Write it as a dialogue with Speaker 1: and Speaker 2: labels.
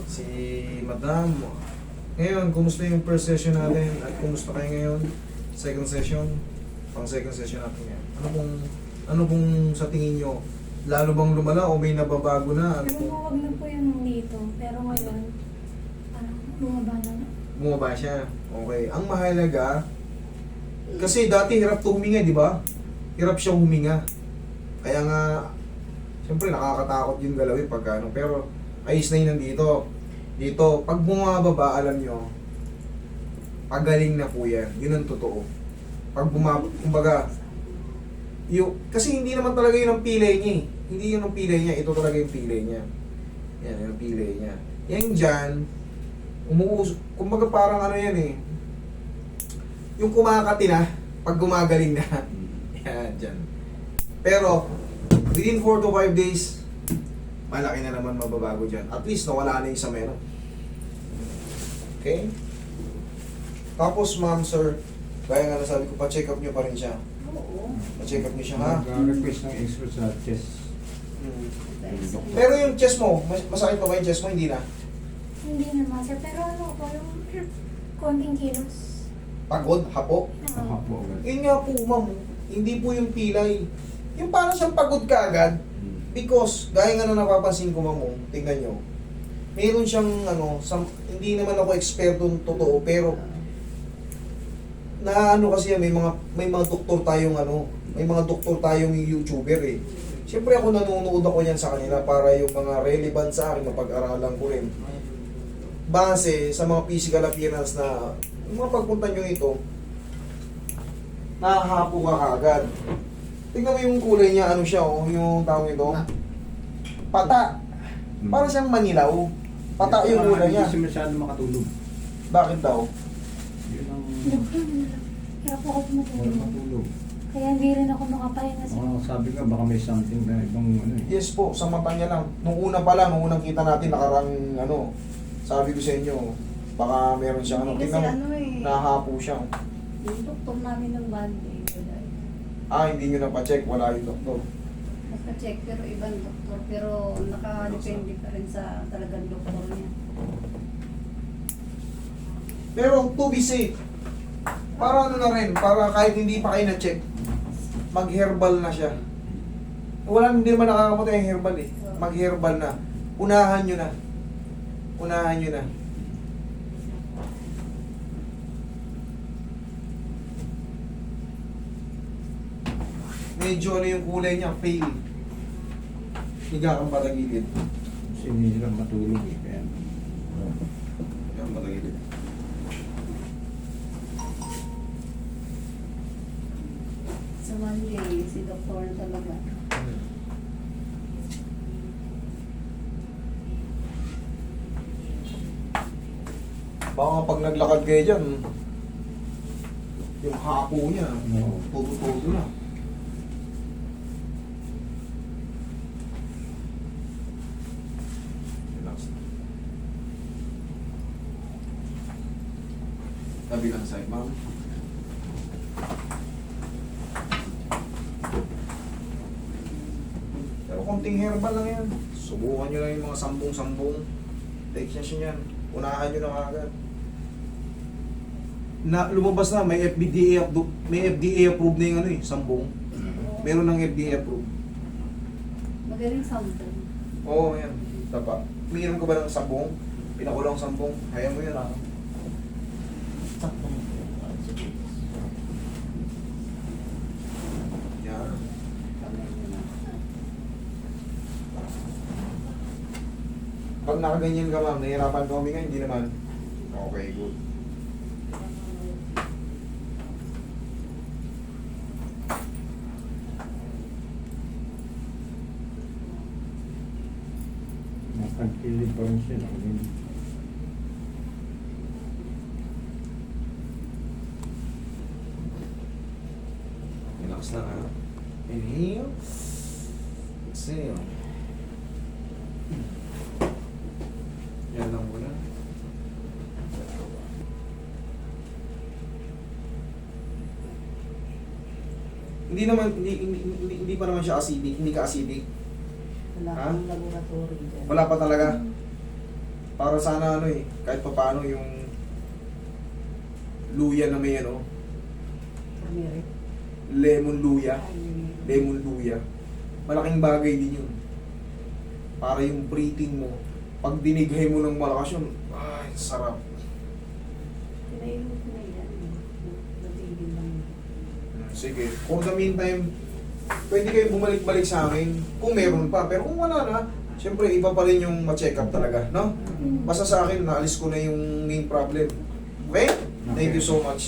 Speaker 1: Si Madam. Ngayon, kumusta yung first session natin? At kumusta kayo ngayon? Second session? Pang second session natin yan. Ano pong sa tingin nyo? Lalo bang lumala o may nababago na? Ano
Speaker 2: Pero
Speaker 1: pong,
Speaker 2: huwag na po yung dito. Pero ngayon, bumaba na.
Speaker 1: bumaba siya. Okay. Ang mahalaga, kasi dati hirap to huminga, di ba? Hirap siya huminga. Kaya nga, siyempre nakakatakot yung galawin pag ano. Pero ayos na yun nandito. Dito, pag bumababa, alam nyo, pagaling na po yan. Yun ang totoo. Pag bumaba, kumbaga, kasi hindi naman talaga yun ang pilay niya eh. Hindi yun ang pilay niya. Ito talaga yung pilay niya. Yan, yung pilay niya. Yan dyan, kumbaga parang ano yan eh. Yung kumakati na, pag gumagaling na. Yan, dyan. Pero, within 4 to 5 days, malaki na naman mababago dyan. At least, nawala na yung sa meron. Okay? Tapos, ma'am, sir, kaya nga nasabi ko, pa-check up nyo pa rin siya.
Speaker 2: Oo.
Speaker 1: Pa-check up nyo siya, ha?
Speaker 3: Nag-request ng extra sa chest.
Speaker 1: Hmm. Pero yung chest mo, masakit pa ba yung chest mo? Hindi na.
Speaker 2: Hindi naman, sir. Pero ano po, yung konting kilos.
Speaker 1: Pagod, hapo.
Speaker 3: Nakapo agad.
Speaker 1: Yun nga po, ma'am. Hindi po yung pilay. Yung parang siyang pagod ka agad. Because, gaya nga na napapansin ko, ma'am, tingnan nyo. Meron siyang, hindi naman ako ekspertong totoo, pero na kasi yan, may mga doktor tayong may mga doktor tayong YouTuber eh. Siyempre ako nanonood ako yan sa kanila para yung mga relevant sa akin, mapag-aralan ko rin. Base sa mga physical appearance na yung mga pagpunta nyo ito, nahahapo ka kaagad. Tingnan mo yung kulay niya, ano siya, yung tawag ito. Pata. Parang siyang manilaw. Pata yung kulay niya.
Speaker 3: Hindi siya masyado makatulog.
Speaker 1: Bakit daw?
Speaker 3: Yun ang
Speaker 2: Hirap ako tumutulog.
Speaker 3: makatulog.
Speaker 2: Kaya hindi rin ako makapahinga sa
Speaker 3: Sabi nga baka may something na ibang ano eh.
Speaker 1: Yes po, sa mata niya lang. Nung una pa lang, nung unang kita natin, nakarang sabi ko sa inyo, baka meron siyang
Speaker 4: Kasi
Speaker 1: tingnan mo, nahahapo siya.
Speaker 4: yung doktor namin ng band-aid.
Speaker 1: Hindi nyo na-pa-check, wala yung doktor.
Speaker 4: Naka-check pero ibang doktor. Pero nakadepende pa rin sa talagang doktor niya.
Speaker 1: Pero to be safe, para na rin, para kahit hindi pa kayo na-check, mag-herbal na siya. Hindi naman nakakamuta yung herbal eh. Mag-herbal na. Unahan nyo na. Unahan nyo na. Medyo yung kulay niya, pale. Higa kang patagilid.
Speaker 3: Sinira matulog eh. Kaya
Speaker 1: Higa kang patagilid.
Speaker 4: Sa Monday, si doktor talaga.
Speaker 1: Baka pag naglakad kayo dyan, yung hapo niya,
Speaker 3: Oo.
Speaker 1: todo-todo na. Relax na. Kabilang side, ma'am. Pero konting herbal lang yan. Subukan nyo lang yung mga sambong-sambong. Take siya yan. Unahan nyo na agad. Na lumabas na, may FDA approved na yung sambong. Meron ng FDA approved.
Speaker 4: Magaling something.
Speaker 1: Oo, yan. Tapa. Umiinom ka ba ng sambong? Pinakulang sambong. Kaya mo yan. Yan. Pag nakaganyan ka, ma'am, nahihirapan ka huminga, hindi naman. Okay, good.
Speaker 3: nakagkilid pa rin siya.
Speaker 1: Relax lang, ha? Inhale. Exhale. Yan lang muna. Hindi pa naman siya acidic, hindi ka acidic.
Speaker 4: Wala
Speaker 1: Ha?
Speaker 4: akong laboratory dyan.
Speaker 1: Wala pa talaga. Para sana ano eh, kahit pa paano yung luya na may ano,
Speaker 4: Turmeric.
Speaker 1: lemon luya.
Speaker 4: Ay,
Speaker 1: Lemon luya. Malaking bagay din yun. Para yung breathing mo, pag dinighay mo ng malakas yun, ay, sarap.
Speaker 4: pinainom ko na yan. Natigil lang.
Speaker 1: Sige. For the meantime, pwede kayong bumalik-balik sa akin kung meron pa. Pero kung wala na, syempre iba pa rin yung ma-check up talaga, no? Basta sa akin, naalis ko na yung main problem. Okay? Thank you so much.